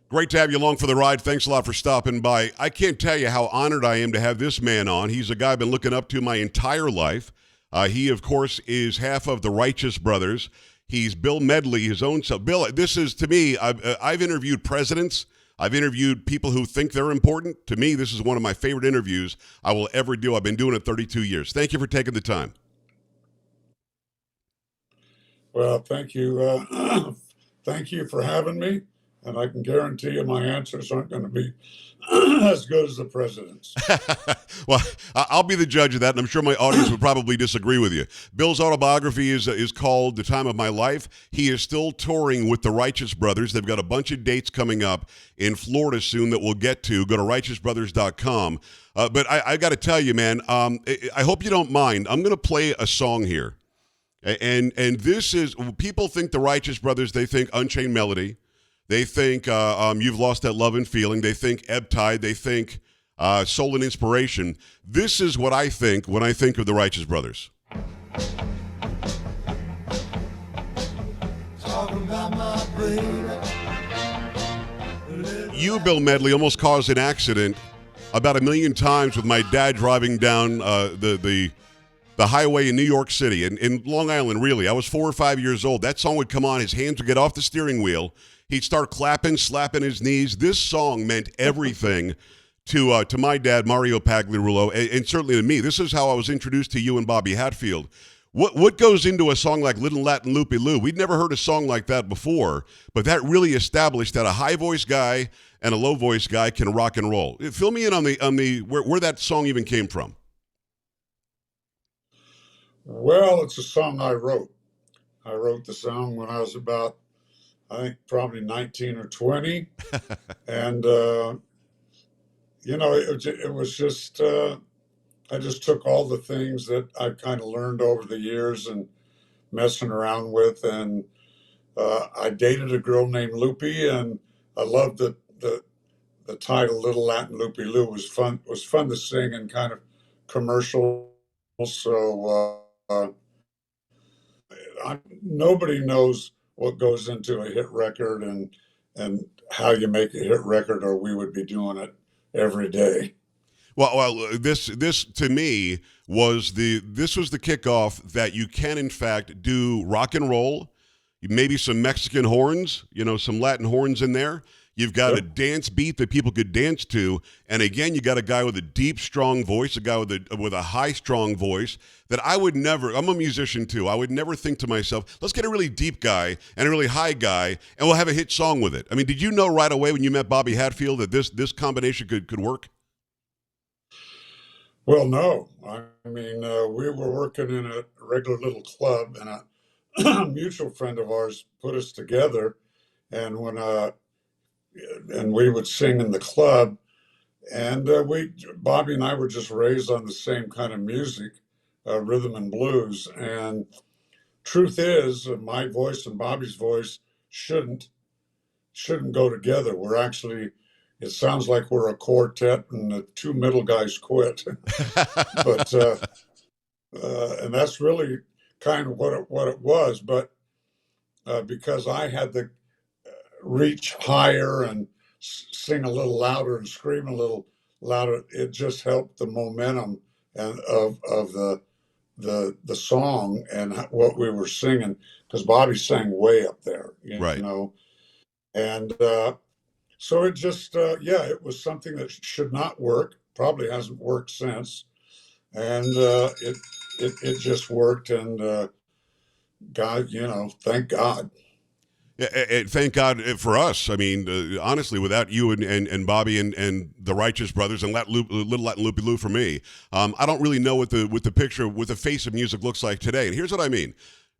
Great to have you along for the ride. Thanks a lot for stopping by. I can't tell you how honored I am to have this man on. He's a guy I've been looking up to my entire life. He, of course, is half of the Righteous Brothers. He's Bill Medley, his own self. Bill, this is, to me, I've interviewed presidents. I've interviewed people who think they're important. To me, this is one of my favorite interviews I will ever do. I've been doing it 32 years. Thank you for taking the time. Well, thank you. Thank you for having me. And I can guarantee you my answers aren't going to be as good as the president's. Well, I'll be the judge of that, and I'm sure my audience would probably disagree with you. Bill's autobiography is called The Time of My Life. He is still touring with the Righteous Brothers. They've got a bunch of dates coming up in Florida soon that we'll get to. Go to righteousbrothers.com. But I got to tell you, man, I hope you don't mind. I'm going to play a song here. And this is, people think the Righteous Brothers, they think Unchained Melody. They think You've Lost That Love and Feeling. They think Ebb Tide. They think Soul and Inspiration. This is what I think when I think of the Righteous Brothers. You, Bill Medley, almost caused an accident about 1 million times with my dad driving down the highway in New York City, in Long Island, really. I was 4 or 5 years old. That song would come on. His hands would get off the steering wheel. He'd start clapping, slapping his knees. This song meant everything to my dad, Mario Pagliarulo, and certainly to me. This is how I was introduced to you and Bobby Hatfield. What goes into a song like Little Latin Lupe Lou? We'd never heard a song like that before, but that really established that a high voice guy and a low voice guy can rock and roll. Fill me in on the where that song even came from. Well, it's a song I wrote. I wrote the song when I was about, I think, probably 19 or 20. And, it was just, I just took all the things that I've kind of learned over the years and messing around with. And I dated a girl named Lupe, and I loved the title Little Latin Lupe Lou. Was fun to sing and kind of commercial. So nobody knows what goes into a hit record and how you make a hit record, or we would be doing it every day. Well, this to me was the kickoff that you can in fact do rock and roll, maybe some Mexican horns, some Latin horns in there. You've got a dance beat that people could dance to, and again, you got a guy with a deep, strong voice, a guy with a high, strong voice that I would never. I'm a musician too. I would never think to myself, let's get a really deep guy and a really high guy, and we'll have a hit song with it. I mean, did you know right away when you met Bobby Hatfield that this combination could work? Well, no. I mean, we were working in a regular little club, and a mutual friend of ours put us together, and we would sing in the club, and Bobby and I were just raised on the same kind of music, rhythm and blues. And truth is, my voice and Bobby's voice shouldn't go together. We're actually, it sounds like we're a quartet and the two middle guys quit. But and that's really kind of what it was. But because I had to reach higher and sing a little louder and scream a little louder, it just helped the momentum and of the song and what we were singing, because Bobby sang way up there, Right. And so it just it was something that should not work, probably hasn't worked since, and it just worked, and God, thank God. Thank God for us. I mean, honestly, without you and Bobby and the Righteous Brothers and Little Latin Lupe Lou for me, I don't really know what the face of music looks like today. And here's what I mean.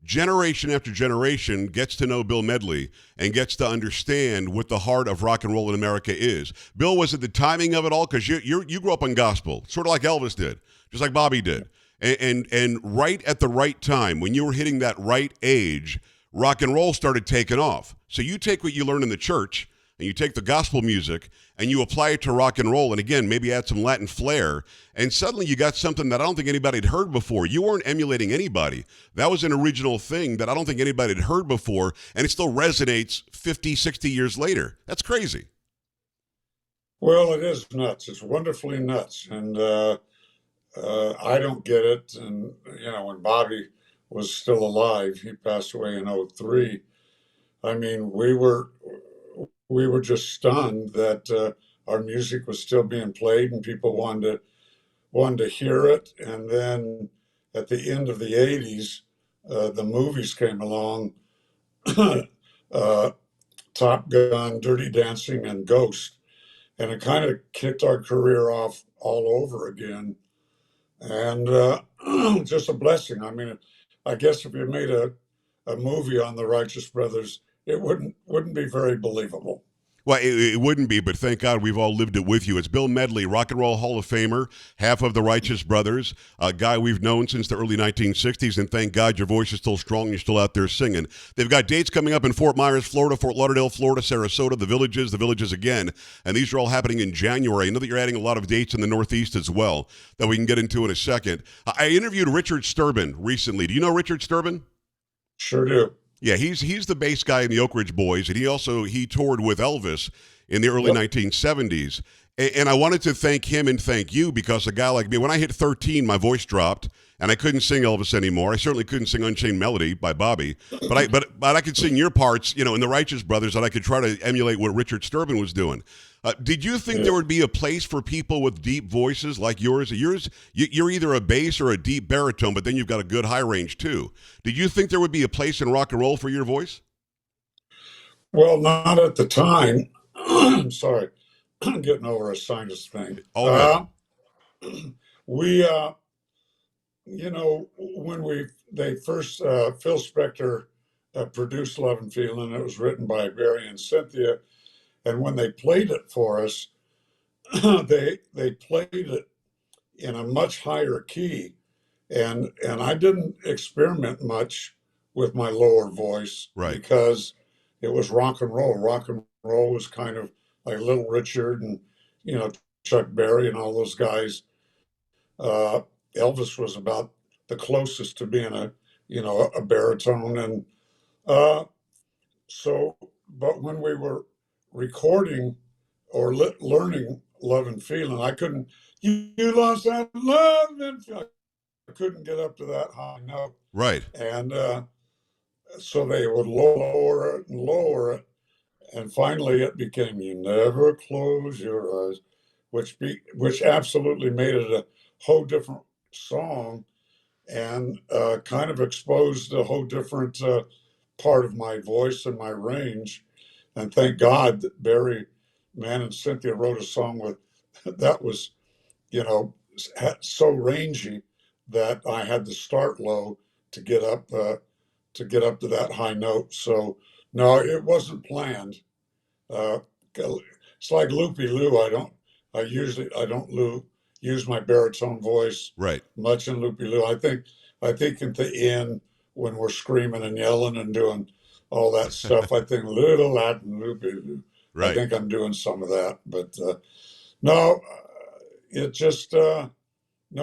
Generation after generation gets to know Bill Medley and gets to understand what the heart of rock and roll in America is. Bill, was it the timing of it all? Because you grew up on gospel, sort of like Elvis did, just like Bobby did. And right at the right time, when you were hitting that right age, rock and roll started taking off. So you take what you learn in the church and you take the gospel music and you apply it to rock and roll, and again, maybe add some Latin flair, and suddenly you got something that I don't think anybody had heard before. You weren't emulating anybody. That was an original thing that I don't think anybody had heard before, and it still resonates 50, 60 years later. That's crazy. Well, it is nuts. It's wonderfully nuts, and I don't get it. And when Bobby was still alive, he passed away in '03. I mean, we were just stunned that our music was still being played and people wanted to hear it. And then at the end of the '80s, the movies came along, uh, Top Gun, Dirty Dancing, and Ghost, and it kind of kicked our career off all over again. And just a blessing. I mean, I guess if you made a movie on the Righteous Brothers, it wouldn't be very believable. Well, it wouldn't be, but thank God we've all lived it with you. It's Bill Medley, Rock and Roll Hall of Famer, half of the Righteous Brothers, a guy we've known since the early 1960s, and thank God your voice is still strong and you're still out there singing. They've got dates coming up in Fort Myers, Florida, Fort Lauderdale, Florida, Sarasota, the Villages again, and these are all happening in January. I know that you're adding a lot of dates in the Northeast as well that we can get into in a second. I interviewed Richard Sturban recently. Do you know Richard Sturban? Sure do. Yeah, he's the bass guy in the Oak Ridge Boys, and he toured with Elvis in the early Yep. 1970s. And I wanted to thank him and thank you because a guy like me, when I hit 13, my voice dropped, and I couldn't sing Elvis anymore. I certainly couldn't sing Unchained Melody by Bobby, but I could sing your parts, in the Righteous Brothers, and I could try to emulate what Richard Sturban was doing. Did you think there would be a place for people with deep voices like yours? You're either a bass or a deep baritone, but then you've got a good high range too. Did you think there would be a place in rock and roll for your voice? Well, not at the time. I'm sorry, I'm getting over a sinus thing. All good. We, when they first Phil Spector produced Love and Feeling, it was written by Barry and Cynthia, and when they played it for us, they played it in a much higher key, and I didn't experiment much with my lower voice Right. because it was rock and roll. Rock and roll was kind of like Little Richard and you know Chuck Berry and all those guys. Uh, Elvis was about the closest to being a baritone, and uh, so. But when we were recording or learning Love and Feeling, I couldn't. You lost that love and I couldn't get up to that high note, Right. and so they would lower it and lower it, and finally it became "You Never Close Your Eyes," which absolutely made it a whole different song and kind of exposed a whole different part of my voice and my range. And thank God that Barry Mann and Cynthia wrote a song with that was you know so rangy that I had to start low to get up to that high note. So no, it wasn't planned. Uh, it's like Loopy Lou. I don't use my baritone voice Right. much in Loopy Lou. I think at the end when we're screaming and yelling and doing all that stuff, I think Little Latin Loopy Lou. I Right. think I'm doing some of that, but no, it just no.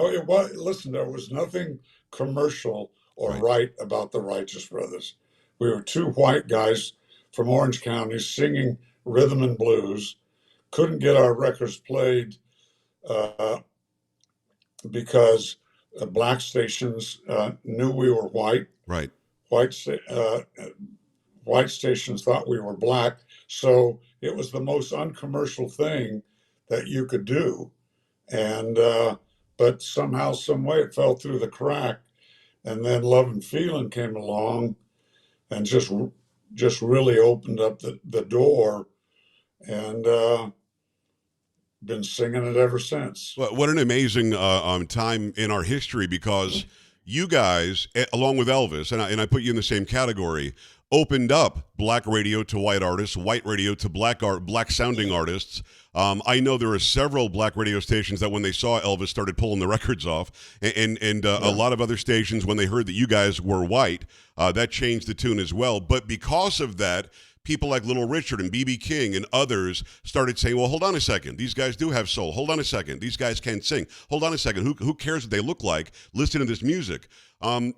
It was listen. There was nothing commercial or Right. right about the Righteous Brothers. We were two white guys from Orange County singing rhythm and blues. Couldn't get our records played uh, because black stations knew we were white. Right. White white stations thought we were black. So it was the most uncommercial thing that you could do. And but somehow, some way, it fell through the crack. And then Love and Feeling came along and just really opened up the door, and been singing it ever since. Well, what an amazing time in our history because you guys, along with Elvis, and I put you in the same category, opened up black radio to white artists, white radio to black sounding artists. I know there are several black radio stations that when they saw Elvis started pulling the records off, and a lot of other stations when they heard that you guys were white, that changed the tune as well. But because of that, people like Little Richard and B.B. King and others started saying, well, hold on a second. These guys do have soul. Hold on a second. These guys can sing. Hold on a second. Who cares what they look like? Listen to this music. And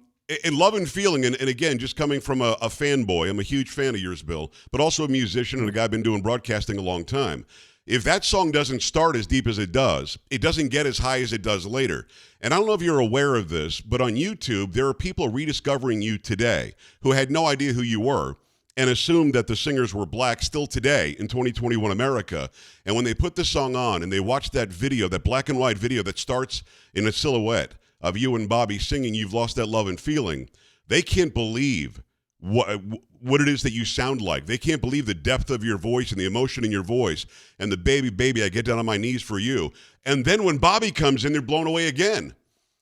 Love and Feeling, and again, just coming from a fanboy, I'm a huge fan of yours, Bill, but also a musician and a guy who's been doing broadcasting a long time. if that song doesn't start as deep as it doesn't get as high as it does later. And I don't know if you're aware of this, but on YouTube, there are people rediscovering you today who had no idea who you were and assumed that the singers were black still today in 2021 America. And when they put the song on and they watch that video, that black and white video that starts in a silhouette of you and Bobby singing You've Lost That Love and Feeling, they can't believe what it is that you sound like. They can't believe the depth of your voice and the emotion in your voice and the baby, baby, I get down on my knees for you. And then when Bobby comes in, they're blown away again.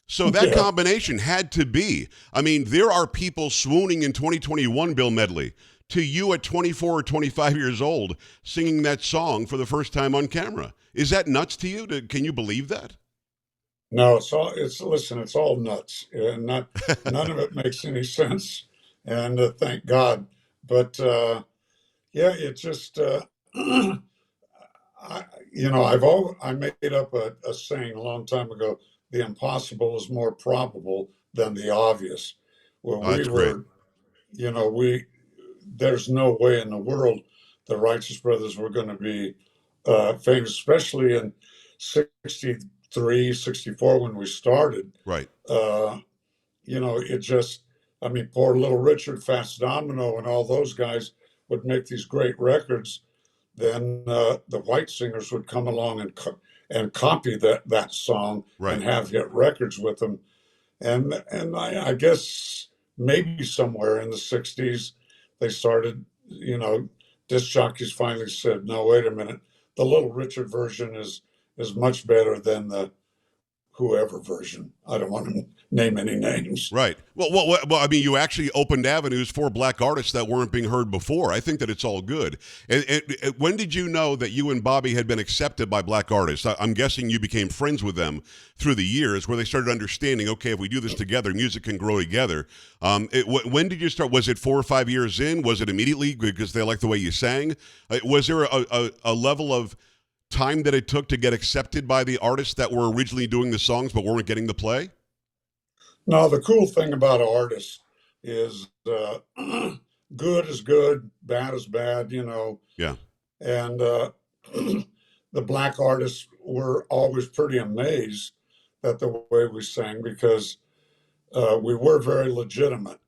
So that combination had to be. I mean, there are people swooning in 2021, Bill Medley, to you at 24 or 25 years old singing that song for the first time on camera. Is that nuts to you? Can you believe that? No, listen, it's all nuts. None of it makes any sense. And thank God. But yeah, it just, I made up a saying a long time ago, the impossible is more probable than the obvious. Well, Oh, that's great. you know, there's no way in the world the Righteous Brothers were going to be famous, especially in 63, 64 when we started. Right. It just, I mean, poor Little Richard, Fats Domino, and all those guys would make these great records. Then the white singers would come along and copy that song Right. and have hit records with them. And I guess maybe somewhere in the 60s, they started, disc jockeys finally said, no, wait a minute. The Little Richard version is much better than the whoever version. I don't want to name any names. Right. Well, I mean, you actually opened avenues for black artists that weren't being heard before. I think that it's all good. And when did you know that you and Bobby had been accepted by black artists? I'm guessing you became friends with them through the years where they started understanding, okay, if we do this together, music can grow together. When did you start? Was it 4 or 5 years in? Was it immediately because they liked the way you sang? Was there a level of time that it took to get accepted by the artists that were originally doing the songs but weren't getting the play? No, the cool thing about artists is good is good, bad is bad, Yeah. And the black artists were always pretty amazed at the way we sang because we were very legitimate.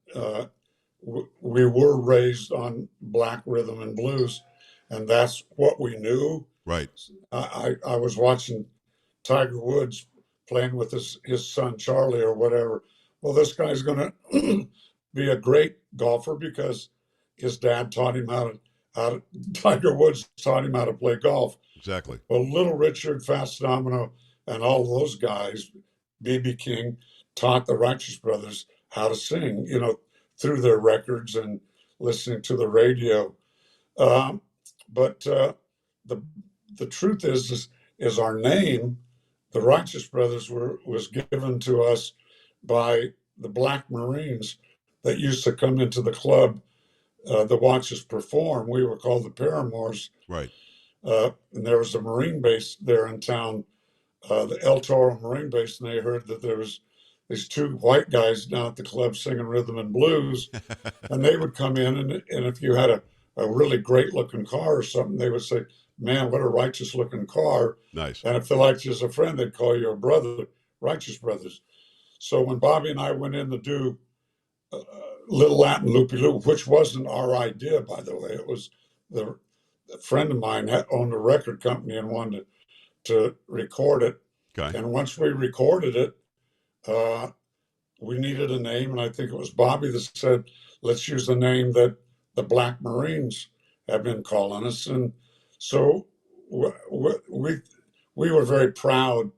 We were raised on black rhythm and blues, and that's what we knew. Right. I was watching Tiger Woods playing with his son Charlie or whatever. Well, this guy's going to be a great golfer because his dad taught him how to Tiger Woods taught him how to play golf. Exactly. Well, Little Richard, Fats Domino, and all those guys, B.B. King, taught the Righteous Brothers how to sing, through their records and listening to the radio. But the truth is our name, the Righteous Brothers, was given to us by the Black Marines that used to come into the club to watch us perform. We were called the Paramours. Right. And there was a Marine base there in town, the El Toro Marine Base, and they heard that there was these two white guys down at the club singing rhythm and blues, and they would come in, and if you had a really great looking car or something, they would say, man, what a righteous looking car. Nice. And if they liked you as a friend, they'd call you a brother, Righteous Brothers. So when Bobby and I went in to do Little Latin Loopy Loop, which wasn't our idea, by the way, it was a friend of mine had owned a record company and wanted to record it. Okay. And once we recorded it, we needed a name, and I think it was Bobby that said, let's use the name that the Black Marines have been calling us. And so we were very proud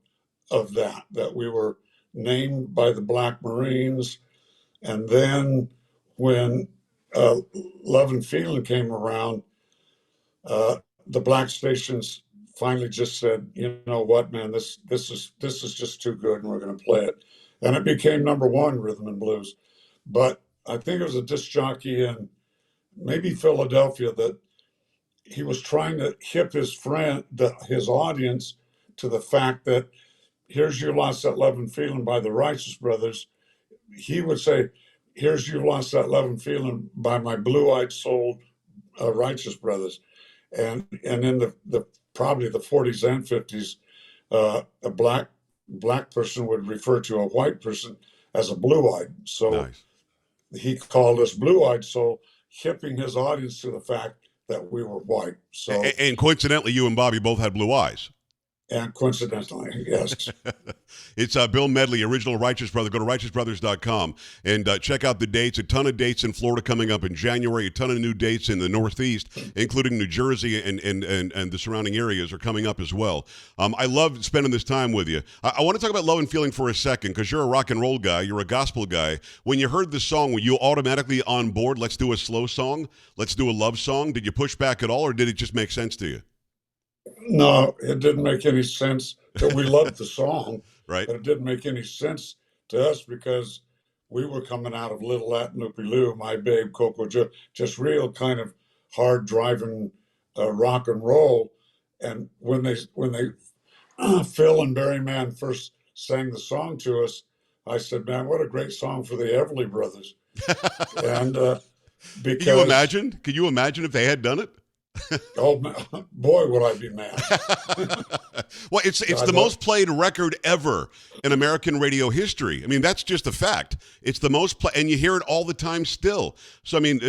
of that we were named by the Black Marines. And then when Love and Feeling came around, the black stations finally just said, you know what, man, this is just too good, and we're going to play it. And it became number one, rhythm and blues. But I think it was a disc jockey in maybe Philadelphia that he was trying to hip his his audience to the fact that here's You Lost That Love and Feeling by the Righteous Brothers. He would say, here's You Lost That Love and Feeling by my blue-eyed soul Righteous Brothers. And in the probably the 40s and 50s, a black person would refer to a white person as a blue-eyed. So Nice. he called us blue-eyed, so hipping his audience to the fact that we were white. So, And coincidentally, you and Bobby both had blue eyes. and coincidentally, yes. It's Bill Medley, original Righteous Brother. Go to righteousbrothers.com and check out the dates. A ton of dates in Florida coming up in January. A ton of new dates in the Northeast, including New Jersey and the surrounding areas are coming up as well. I love spending this time with you. I want to talk about Love and Feeling for a second because you're a rock and roll guy. You're a gospel guy. When you heard the song, were you automatically on board? Let's do a slow song. Let's do a love song. Did you push back at all, or did it just make sense to you? No, it didn't make any sense. We loved the song, Right? but it didn't make any sense to us because we were coming out of Little Latin Lupe Lou, My Babe, Coco Joe, just real kind of hard driving rock and roll. And when they Phil and Barry Mann first sang the song to us, I said, "Man, what a great song for the Everly Brothers!" And Can you because imagine? Can you imagine if they had done it? oh boy, would I be mad! Well, it's I the know. most played record ever in American radio history. I mean, that's just a fact. It's the most play, and you hear it all the time still. So, I mean,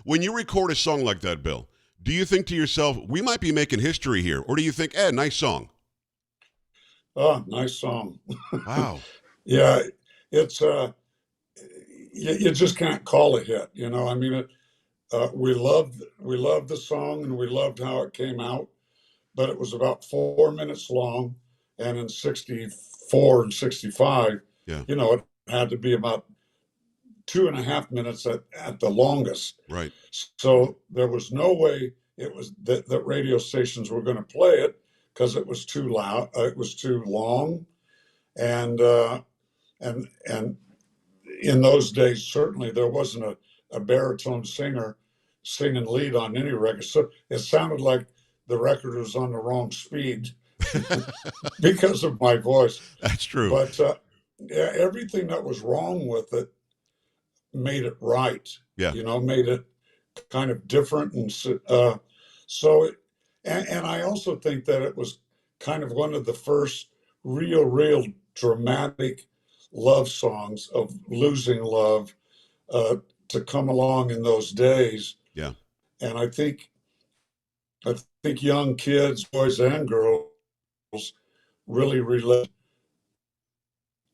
when you record a song like that, Bill, do you think to yourself, we might be making history here, or do you think, nice song? Oh, nice song. Wow. Yeah, it's you just can't call it hit. I mean, we loved the song and we loved how it came out, but it was about 4 minutes long, and in '64 and '65, Yeah. it had to be about 2.5 minutes at the longest. Right. So there was no way it was that radio stations were going to play it because it was too loud. It was too long, and and in those days, certainly there wasn't a baritone singer singing lead on any record. So it sounded like the record was on the wrong speed because of my voice. That's true. But yeah, everything that was wrong with it made it right. Yeah. Made it kind of different, and so it, and I also think that it was kind of one of the first real dramatic love songs of losing love to come along in those days. Yeah. And I think young kids, boys and girls, really relate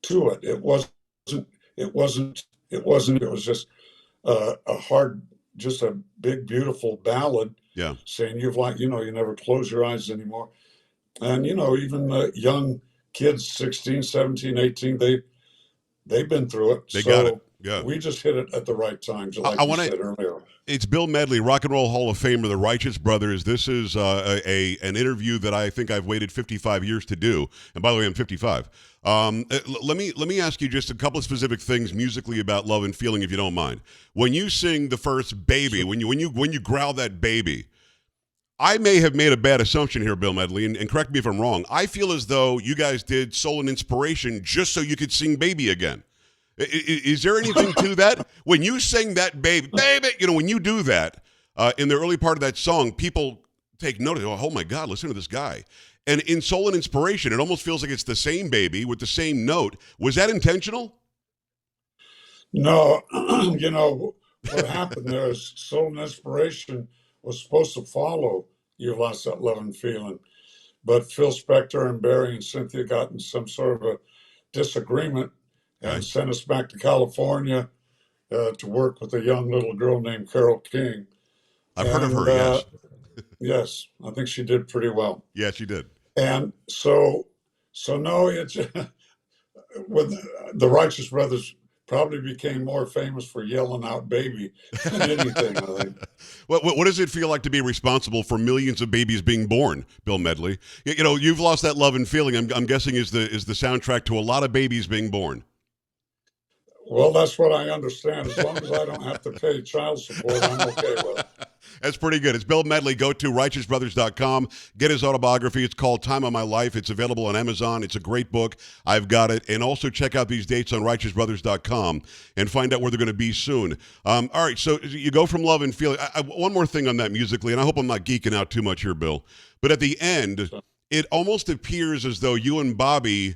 to it. It wasn't. It wasn't. It wasn't. It was just just a big, beautiful ballad. Yeah. Saying you never close your eyes anymore. And even young kids, 16, 17, 18, they've been through it. They So got it. Yeah. we just hit it at the right times, like I you want said to. earlier. It's Bill Medley, Rock and Roll Hall of Famer, the Righteous Brothers. This is an interview that I think I've waited 55 years to do. And by the way, I'm 55. Let me ask you just a couple of specific things musically about Love and Feeling, if you don't mind. When you sing the first "Baby," when you growl that "baby," I may have made a bad assumption here, Bill Medley, and correct me if I'm wrong. I feel as though you guys did Soul and Inspiration just so you could sing "Baby" again. Is there anything to that? When you sing that baby, when you do that in the early part of that song, people take notice. Oh my God, listen to this guy. And in Soul and Inspiration, it almost feels like it's the same baby with the same note. Was that intentional? No, what happened there is Soul and Inspiration was supposed to follow You Lost That Love and Feeling. But Phil Spector and Barry and Cynthia got in some sort of a disagreement and Right. sent us back to California to work with a young little girl named Carole King. I've heard of And her, yes. yes, I think she did pretty well. Yeah, she did. And so no, it's with the Righteous Brothers probably became more famous for yelling out "baby" than anything, I think. What does it feel like to be responsible for millions of babies being born, Bill Medley? You've lost that love and feeling. I'm guessing is the soundtrack to a lot of babies being born. Well, that's what I understand. As long as I don't have to pay child support, I'm okay with it. That's pretty good. It's Bill Medley. Go to righteousbrothers.com. Get his autobiography. It's called Time of My Life. It's available on Amazon. It's a great book. I've got it. And also check out these dates on righteousbrothers.com and find out where they're going to be soon. All right, so you go from love and feeling. One more thing on that musically, and I hope I'm not geeking out too much here, Bill. But at the end, it almost appears as though you and Bobby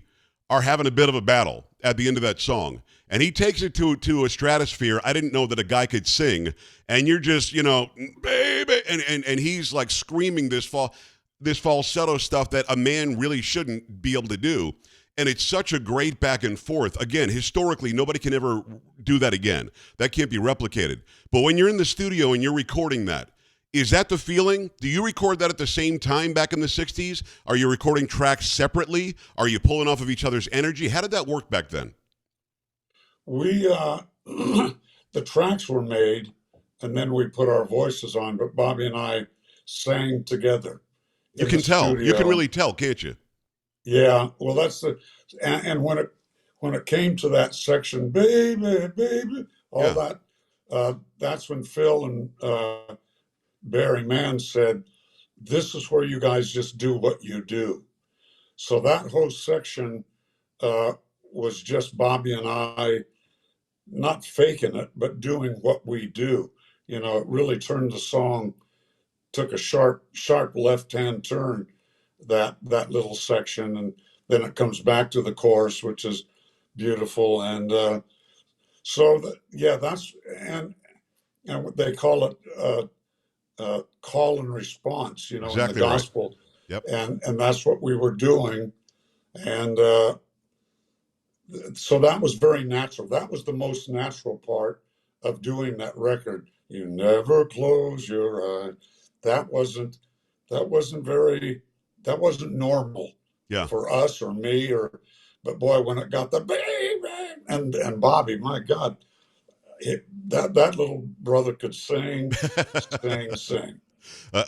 are having a bit of a battle at the end of that song. And he takes it to a stratosphere. I didn't know that a guy could sing. And you're just, baby. And he's like screaming this falsetto stuff that a man really shouldn't be able to do. And it's such a great back and forth. Again, historically, nobody can ever do that again. That can't be replicated. But when you're in the studio and you're recording that, is that the feeling? Do you record that at the same time back in the 60s? Are you recording tracks separately? Are you pulling off of each other's energy? How did that work back then? We, the tracks were made and then we put our voices on, but Bobby and I sang together. You can tell. Studio. You can really tell, can't you? Yeah. Well, and when it came to that section, baby, baby, all that, that's when Phil and Barry Mann said, this is where you guys just do what you do. So that whole section was just Bobby and I not faking it, but doing what we do. It really turned the song, took a sharp left-hand turn, that little section, and then it comes back to the chorus, which is beautiful. And that's and what they call it call and response, exactly in the gospel. Right. Yep. And that's what we were doing. And so that was very natural. That was the most natural part of doing that record. You never close your eyes. That wasn't normal for us or me but boy, when it got the baby and Bobby, my God, that little brother could sing.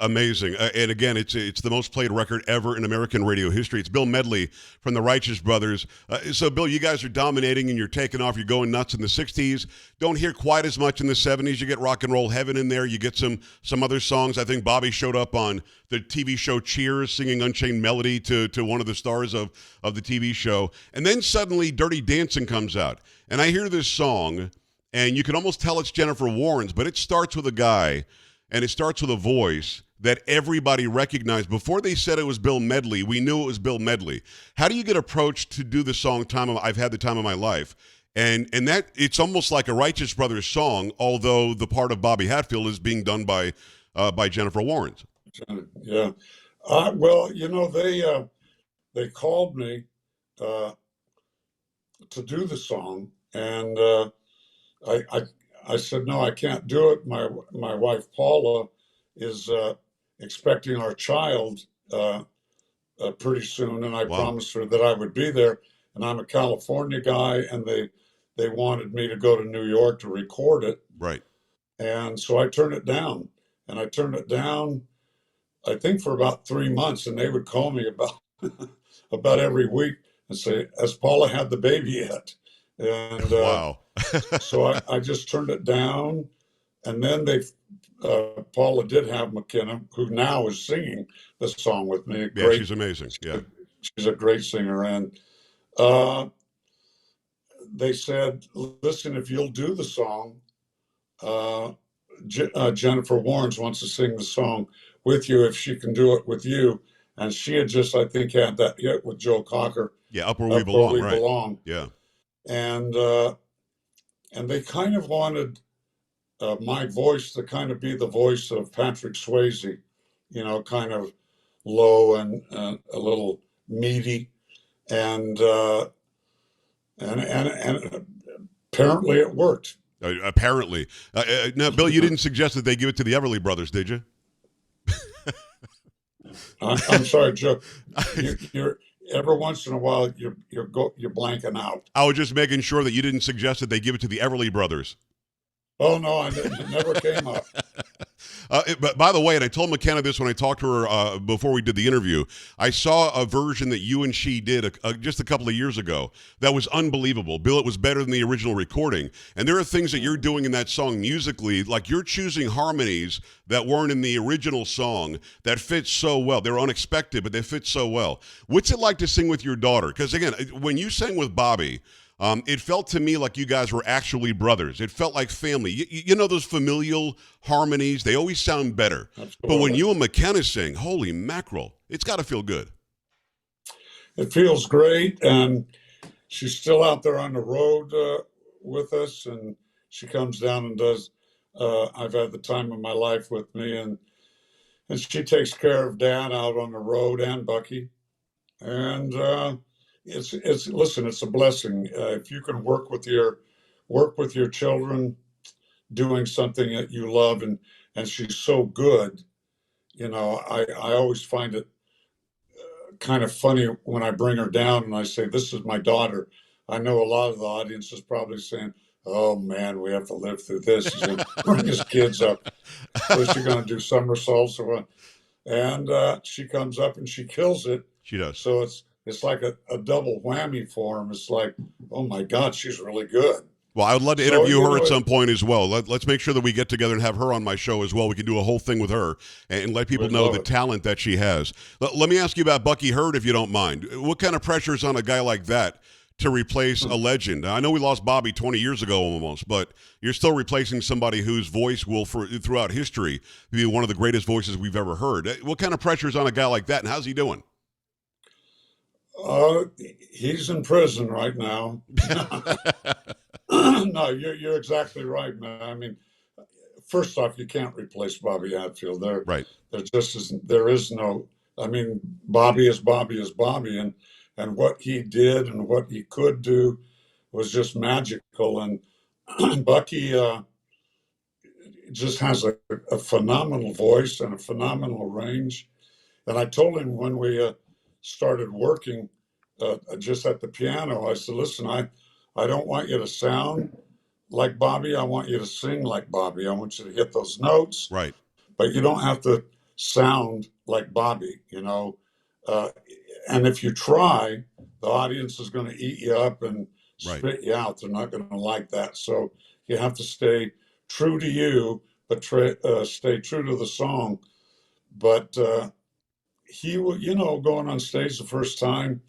Amazing. And again, it's the most played record ever in American radio history. It's Bill Medley from the Righteous Brothers. So, Bill, you guys are dominating and you're taking off. You're going nuts in the 60s. Don't hear quite as much in the 70s. You get Rock and Roll Heaven in there. You get some other songs. I think Bobby showed up on the TV show Cheers singing Unchained Melody to one of the stars of the TV show. And then suddenly Dirty Dancing comes out. And I hear this song, and you can almost tell it's Jennifer Warren's, but it starts with a guy, and it starts with a voice that everybody recognized. Before they said it was Bill Medley, we knew it was Bill Medley. How do you get approached to do the song I've Had the Time of My Life? And that it's almost like a Righteous Brothers song, although the part of Bobby Hatfield is being done by Jennifer Warren. Yeah. Well, they called me to do the song, and I said, no, I can't do it. My wife, Paula, is expecting our child pretty soon, and I promised her that I would be there. And I'm a California guy, and they wanted me to go to New York to record it. Right. And so I turned it down. And I turned it down, I think, for about 3 months, and they would call me about every week and say, has Paula had the baby yet? And wow. So I just turned it down, and then Paula did have McKenna, who now is singing the song with me. She's amazing. Yeah, she's a great singer, and they said, "Listen, if you'll do the song, Jennifer Warnes wants to sing the song with you if she can do it with you." And she had just, I think, had that hit with Joe Cocker. Yeah, Up Where We Belong. Right. Belong. Yeah. And they kind of wanted my voice to kind of be the voice of Patrick Swayze, kind of low and a little meaty, and apparently it worked. Apparently. Now, Bill, you didn't suggest that they give it to the Everly Brothers, did you? I'm sorry, Joe. You're every once in a while you're blanking out. I was just making sure that you didn't suggest that they give it to the Everly Brothers. Oh no, it never came up. But by the way, and I told McKenna this when I talked to her before we did the interview, I saw a version that you and she did just a couple of years ago that was unbelievable. Bill, it was better than the original recording. And there are things that you're doing in that song musically, like you're choosing harmonies that weren't in the original song that fit so well. They're unexpected, but they fit so well. What's it like to sing with your daughter? Because again, when you sang with Bobby, it felt to me like you guys were actually brothers. It felt like family. You know those familial harmonies? They always sound better. Absolutely. But when you and McKenna sing, holy mackerel, it's got to feel good. It feels great, and she's still out there on the road with us, and she comes down and does. I've had the time of my life with me, and she takes care of Dad out on the road and Bucky, and it's listen, it's a blessing if you can work with your children doing something that you love, and she's so good. You know, I always find it kind of funny when I bring her down and I say, "This is my daughter." I know a lot of the audience is probably saying, "Oh man, we have to live through this. He's going to bring his kids up. Was she going to do somersaults or what?" And she comes up and she kills it. She does. So it's like a double whammy for him. It's like, oh my God, she's really good. Well, I would love to interview her at some point as well. Let's make sure that we get together and have her on my show as well. We can do a whole thing with her and let people know the talent that she has. Let me ask you about Bucky Hurt, if you don't mind. What kind of pressure is on a guy like that to replace a legend? I know we lost Bobby 20 years ago almost, but you're still replacing somebody whose voice will, throughout history, be one of the greatest voices we've ever heard. What kind of pressure is on a guy like that, and how's he doing? He's in prison right now. No, you're exactly right, man. I mean, first off, you can't replace Bobby Hatfield. Right. There just isn't. There is no. I mean, Bobby is Bobby is Bobby, and what he did and what he could do was just magical. And Bucky just has a phenomenal voice and a phenomenal range. And I told him when we started working just at the piano, I said, "Listen, I don't want you to sound like Bobby. I want you to sing like Bobby. I want you to hit those notes, right? But you don't have to sound like Bobby, you know. And if you try, the audience is going to eat you up and spit you out. They're not going to like that. So you have to stay true to you, but stay true to the song." But he will, you know, going on stage the first time,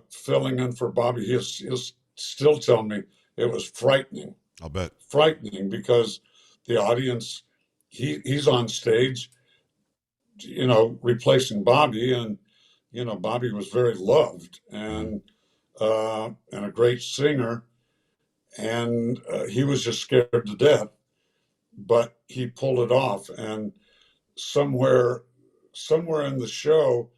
filling in for Bobby, he'll still tell me it was frightening. I'll bet. Frightening because the audience, he's on stage, you know, replacing Bobby, and you know, Bobby was very loved and a great singer, and he was just scared to death, but he pulled it off. And somewhere in the show,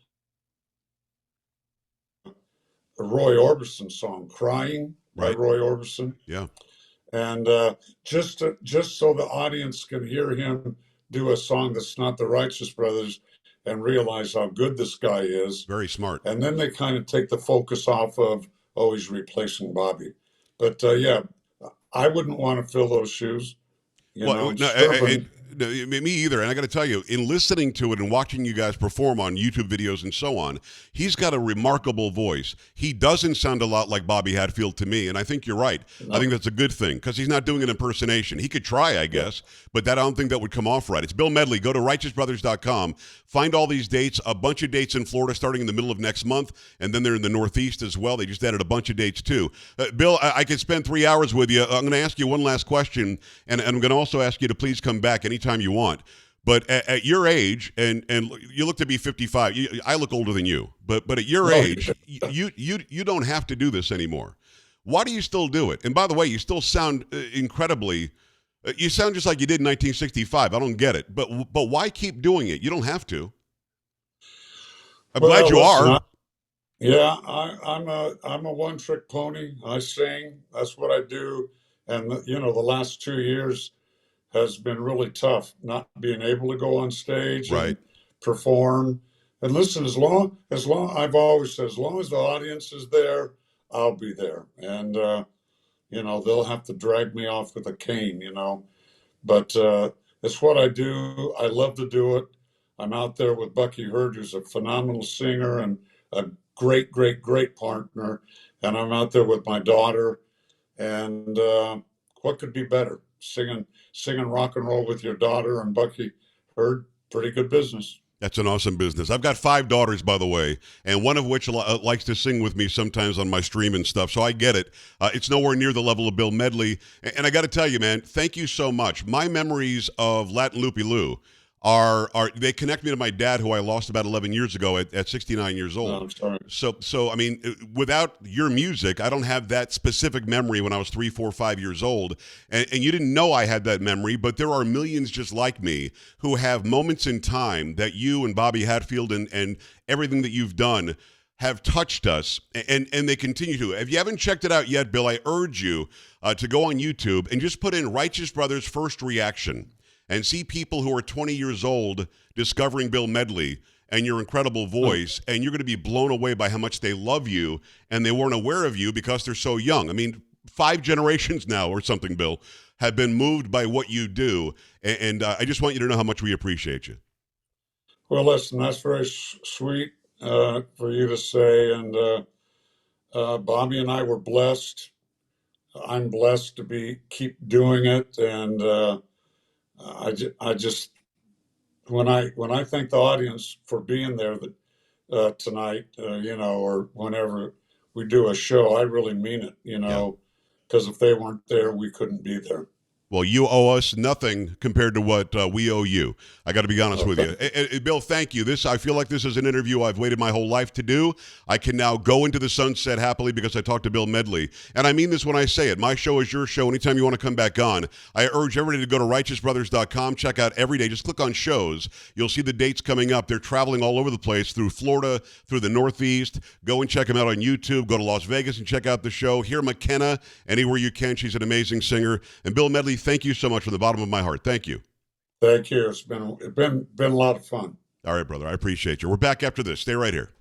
a Roy Orbison song, "Crying" by Roy Orbison. Yeah. And just so the audience can hear him do a song that's not the Righteous Brothers and realize how good this guy is. Very smart. And then they kind of take the focus off of, oh, he's replacing Bobby. But yeah, I wouldn't want to fill those shoes. You know, me either. And I got to tell you, in listening to it and watching you guys perform on YouTube videos and so on, he's got a remarkable voice. He doesn't sound a lot like Bobby Hatfield to me, and I think you're right. No. I think that's a good thing because he's not doing an impersonation. He could try, I guess, but I don't think that would come off right. It's Bill Medley. Go to righteousbrothers.com. Find all these dates, a bunch of dates in Florida starting in the middle of next month, and then they're in the Northeast as well. They just added a bunch of dates too. Bill, I could spend 3 hours with you. I'm going to ask you one last question, and I'm going to also ask you to please come back anytime you want. But at your age, and you look to be 55. I look older than you, but at your age, you don't have to do this anymore. Why do you still do it? And by the way, you still sound incredibly. You sound just like you did in 1965. I don't get it, but why keep doing it? You don't have to. I'm glad you are. Yeah, I'm a one-trick pony. I sing. That's what I do. And you know, the last 2 years has been really tough, not being able to go on stage and perform. And listen, as long I've always said, as long as the audience is there, I'll be there. And you know, they'll have to drag me off with a cane, you know. But It's what I do. I love to do it. I'm out there with Bucky Hurd, who's a phenomenal singer and a great, great, great partner. And I'm out there with my daughter. And what could be better? Singing rock and roll with your daughter and Bucky Hurd, pretty good business. That's an awesome business. I've got 5 daughters, by the way, and one of which likes to sing with me sometimes on my stream and stuff, so I get it. It's nowhere near the level of Bill Medley. And I got to tell you, man, thank you so much. My memories of Latin Lupe Lou are they connect me to my dad, who I lost about 11 years ago at 69 years No, old. I'm sorry. So I mean, without your music, I don't have that specific memory when I was 3, 4, 5 years old. And you didn't know I had that memory, but there are millions just like me who have moments in time that you and Bobby Hatfield and everything that you've done have touched us, and they continue to. If you haven't checked it out yet, Bill, I urge you to go on YouTube and just put in Righteous Brothers First Reaction and see people who are 20 years old discovering Bill Medley and your incredible voice, and you're going to be blown away by how much they love you, and they weren't aware of you because they're so young. I mean, 5 generations now or something, Bill, have been moved by what you do, and I just want you to know how much we appreciate you. Well, listen, that's very sweet for you to say. And Bobby and I were blessed. I'm blessed to keep doing it. And I just when I thank the audience for being there tonight, or whenever we do a show, I really mean it, Yeah. because if they weren't there, we couldn't be there. Well, you owe us nothing compared to what we owe you. I got to be honest with you. Bill, thank you. I feel like this is an interview I've waited my whole life to do. I can now go into the sunset happily because I talked to Bill Medley. And I mean this when I say it. My show is your show. Anytime you want to come back on, I urge everybody to go to righteousbrothers.com, check out every day. Just click on shows. You'll see the dates coming up. They're traveling all over the place through Florida, through the Northeast. Go and check them out on YouTube. Go to Las Vegas and check out the show. Hear McKenna anywhere you can. She's an amazing singer. And Bill Medley, thank you so much from the bottom of my heart. Thank you. Thank you. It's been a lot of fun. All right, brother. I appreciate you. We're back after this. Stay right here.